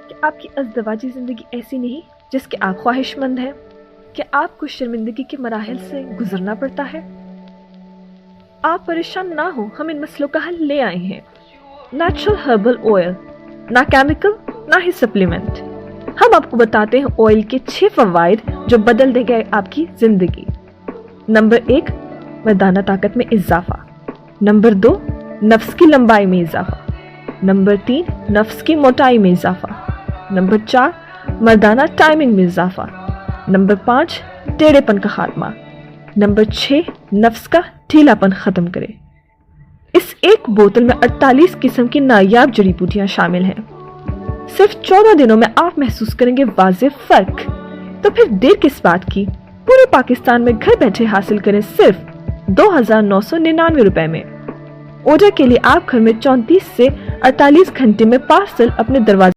कि आपकी अज़दवाजी ज़िंदगी ऐसी नहीं जिसके आप ख्वाहिशमंद हैं? कि आपको शर्मिंदगी के मराहिल से गुजरना पड़ता है? आप परेशान ना हो, हम इन मसलों का हल ले आए हैं। नेचुरल हर्बल ऑयल, ना केमिकल ना ही सप्लीमेंट। हम आपको बताते हैं ऑयल के 6 फवाइद जो बदल देंगे आपकी जिंदगी। नंबर 1, मर्दाना ताकत में इजाफा। नंबर 2, नफ्स की लंबाई में इजाफा। नंबर 3, नफ्स की मोटाई में इजाफा। नंबर 4, मर्दाना टाइमिंग में इजाफा। नंबर 5, टेढ़ेपन का खात्मा। नंबर 6, नफ्स का ढीलापन खत्म करे। इस एक बोतल में 48 किस्म की नायाब जड़ी बूटियां शामिल हैं। सिर्फ 14 दिनों में आप महसूस करेंगे वाज़ेह फर्क। तो फिर देर किस बात की? पूरे पाकिस्तान में घर बैठे हासिल करें सिर्फ 2,999 रुपए में। ऑर्डर के लिए आप घर में 34 से 48 घंटे में पार्सल अपने दरवाजे